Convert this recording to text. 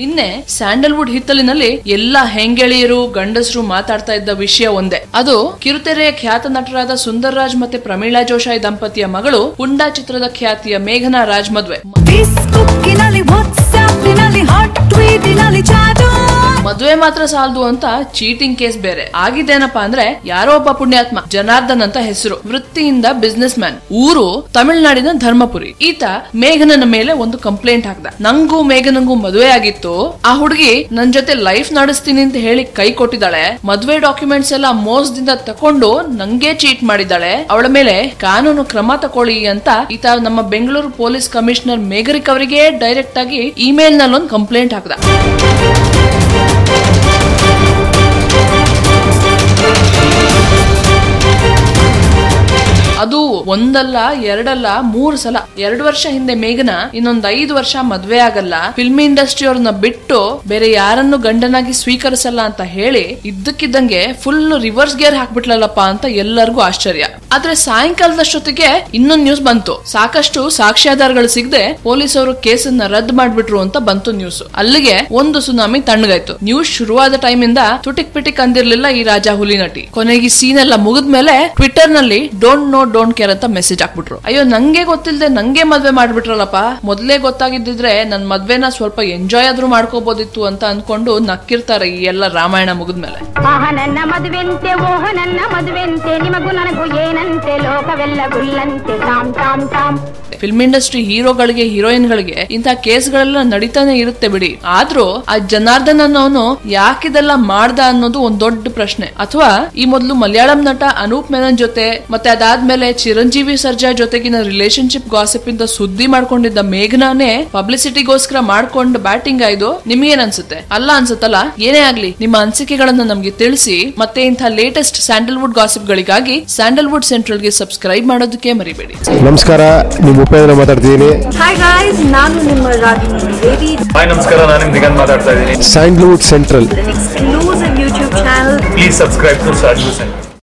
ನಿನ್ನೆ ಸ್ಯಾಂಡಲ್ವುಡ್ ಹಿತ್ತಲಿನಲ್ಲಿ ಎಲ್ಲಾ ಹೆಂಗೆಳೆಯರು ಗಂಡಸರು ಮಾತಾಡ್ತಾ ಇದ್ದ ವಿಷಯ ಒಂದೇ. ಅದು ಕಿರುತೆರೆಯ ಖ್ಯಾತ ನಟರಾದ ಸುಂದರ್ ರಾಜ್ ಮತ್ತೆ ಪ್ರಮೀಳಾ ಜೋಶಾಯಿ ದಂಪತಿಯ ಮಗಳು ಹುಂಡಾ ಚಿತ್ರದ ಖ್ಯಾತಿಯ ಮೇಘನಾ ರಾಜ್ ಮದ್ವೆ. ಮದುವೆ ಮಾತ್ರ ಸಾಲದು ಅಂತ ಚೀಟಿಂಗ್ ಕೇಸ್ ಬೇರೆ ಆಗಿದ್ದೇನಪ್ಪ ಅಂದ್ರೆ, ಯಾರೋ ಒಬ್ಬ ಪುಣ್ಯಾತ್ಮ ಜನಾರ್ದನ್ ಅಂತ ಹೆಸರು, ವೃತ್ತಿಯಿಂದ ಬಿಸ್ನೆಸ್ ಮ್ಯಾನ್, ಊರು ತಮಿಳುನಾಡಿನ ಧರ್ಮಪುರಿ. ಈತ ಮೇಘನನ ಮೇಲೆ ಒಂದು ಕಂಪ್ಲೇಂಟ್ ಹಾಕ್ದ. ನಂಗೂ ಮೇಘನಂಗೂ ಮದುವೆ ಆಗಿತ್ತು, ಆ ಹುಡುಗಿ ನನ್ ಜೊತೆ ಲೈಫ್ ನಡೆಸ್ತೀನಿ ಅಂತ ಹೇಳಿ ಕೈ ಕೊಟ್ಟಿದ್ದಾಳೆ, ಮದುವೆ ಡಾಕ್ಯುಮೆಂಟ್ಸ್ ಎಲ್ಲ ಮೋಸದಿಂದ ತಕೊಂಡು ನಂಗೆ ಚೀಟ್ ಮಾಡಿದ್ದಾಳೆ, ಅವಳ ಮೇಲೆ ಕಾನೂನು ಕ್ರಮ ತಕೊಳ್ಳಿ ಅಂತ ಈತ ನಮ್ಮ ಬೆಂಗಳೂರು ಪೊಲೀಸ್ ಕಮಿಷನರ್ ಮೇಘರಿಕ್ ಅವರಿಗೆ ಡೈರೆಕ್ಟ್ ಆಗಿ ಇಮೇಲ್ ನಲ್ಲಿ ಒಂದು ಕಂಪ್ಲೇಂಟ್ ಹಾಕ್ದ. ಅದು ಒಂದಲ್ಲ ಎರಡಲ್ಲ 3 ಸಲ. 2 ವರ್ಷ ಹಿಂದೆ ಮೇಘನಾ ಇನ್ನೊಂದ್ 5 ವರ್ಷ ಮದ್ವೆ ಆಗಲ್ಲ, ಫಿಲ್ಮ್ ಇಂಡಸ್ಟ್ರಿ ಅವ್ರನ್ನ ಬಿಟ್ಟು ಬೇರೆ ಯಾರನ್ನು ಗಂಡನಾಗಿ ಸ್ವೀಕರಿಸಲ್ಲ ಅಂತ ಹೇಳಿ ಇದ್ದಕ್ಕಿದ್ದಂಗೆ ಫುಲ್ ರಿವರ್ಸ್ ಗೇರ್ ಹಾಕ್ಬಿಟ್ಲಲ್ಲಪ್ಪ ಅಂತ ಎಲ್ಲರಿಗೂ ಆಶ್ಚರ್ಯ. ಆದ್ರೆ ಸಾಯಂಕಾಲದಷ್ಟೊತ್ತಿಗೆ ಇನ್ನೊಂದು ನ್ಯೂಸ್ ಬಂತು. ಸಾಕಷ್ಟು ಸಾಕ್ಷ್ಯಾಧಾರಗಳು ಸಿಗದೆ ಪೊಲೀಸರು ಕೇಸನ್ನ ರದ್ದು ಮಾಡ್ಬಿಟ್ರು ಅಂತ ಬಂತು ನ್ಯೂಸ್. ಅಲ್ಲಿಗೆ ಒಂದು ಸುನಾಮಿ ತಣ್ಣಗಾಯ್ತು. ನ್ಯೂಸ್ ಶುರುವಾದ ಟೈಮ್ ಇಂದ ತುಟಿಕ್ ಪಿಟಿಕ್ ಅಂದಿರ್ಲಿಲ್ಲ ಈ ರಾಜ ಹುಲಿ ನಟಿ. ಕೊನೆಗೆ ಈ ಸೀನ್ ಎಲ್ಲ ಮುಗಿದ್ಮೇಲೆ ಟ್ವಿಟರ್ ನಲ್ಲಿ ಡೋಂಟ್ ಕೇರ್ ಅಂತ ಮೆಸೇಜ್ ಹಾಕ್ಬಿಟ್ರು. ಅಯ್ಯೋ, ನಂಗೆ ಗೊತ್ತಿಲ್ಲದೆ ನಂಗೆ ಮದ್ವೆ ಮಾಡ್ಬಿಟ್ರಲ್ಲಪ್ಪ, ಮೊದ್ಲೇ ಗೊತ್ತಾಗಿದ್ದಿದ್ರೆ ನನ್ ಮದ್ವೆನ ಸ್ವಲ್ಪ ಎಂಜಾಯ್ ಆದ್ರೂ ಮಾಡ್ಕೋಬಹುದಿತ್ತು ಅಂತ ಅನ್ಕೊಂಡು ನಕ್ಕಿರ್ತಾರೆ ಈ ಎಲ್ಲ ರಾಮಾಯಣ ಮುಗಿದ್ಮೇಲೆ. ಫಿಲ್ಮ್ ಇಂಡಸ್ಟ್ರಿ ಹೀರೋಗಳಿಗೆ ಹೀರೋಯಿನ್ಗಳಿಗೆ ಇಂಥ ಕೇಸ್ಗಳೆಲ್ಲ ನಡೀತಾನೆ ಇರುತ್ತೆ ಬಿಡಿ. ಆದ್ರೂ ಆ ಜನಾರ್ದನ್ ಅನ್ನೋನು ಯಾಕಿದೆಲ್ಲ ಮಾಡ್ದ ಅನ್ನೋದು ಒಂದ್ ದೊಡ್ಡ ಪ್ರಶ್ನೆ. ಅಥವಾ ಈ ಮೊದಲು ಮಲಯಾಳಂ ನಟ ಅನೂಪ್ ಮೆನನ್ ಜೊತೆ ಮತ್ತೆ ಅದಾದ್ಮೇಲೆ ಚಿರಂಜೀವಿ ಸರ್ಜಾ ಜೊತೆಗಿನ ರಿಲೇಶನ್ಶಿಪ್ ಗಾಸಿಪ್ ಇಂದ ಸುದ್ದಿ ಮಾಡ್ಕೊಂಡಿದ್ದ ಮೇಘನಾನೇ ಪಬ್ಲಿಸಿಟಿಗೋಸ್ಕರ ಮಾಡ್ಕೊಂಡು ಬ್ಯಾಟಿಂಗ್ ಆಯ್ದು. ನಿಮ್ಗೇನ್ ಅನ್ಸುತ್ತೆ? ಅಲ್ಲ ಅನ್ಸುತ್ತಲ್ಲ? ಏನೇ ಆಗ್ಲಿ ನಿಮ್ಮ ಅನಿಸಿಕೆಗಳನ್ನ ನಮ್ಗೆ ತಿಳಿಸಿ. ಮತ್ತೆ ಇಂಥ ಲೇಟೆಸ್ಟ್ ಸ್ಯಾಂಡಲ್ವುಡ್ ಗಾಸಿಪ್ ಗಳಿಗಾಗಿ ಸ್ಯಾಂಡಲ್ವುಡ್ ಸೆಂಟ್ರಲ್ ಗೆ ಸಬ್ಸ್ಕ್ರೈಬ್ ಮಾಡೋದಕ್ಕೆ ಮರಿಬೇಡಿ. ನಮಸ್ಕಾರ, ನಿಮ್ಮ ಉಪೇಂದ್ರ ಮಾತಾಡ್ತಿದ್ದೀನಿ. ಹಾಯ್ ಗೈಸ್, ನಾನು ನಿಮ್ಮ ರಾಗಿಣಿ ದೇವಿ. ಹಾಯ್ ನಮಸ್ಕಾರ, ನಾನು ದಿಗಂತ್ ಮಾತಾಡ್ತಾ ಇದ್ದೀನಿ. Sandalwood central exclusive YouTube channel. Please subscribe to Sandalwood central.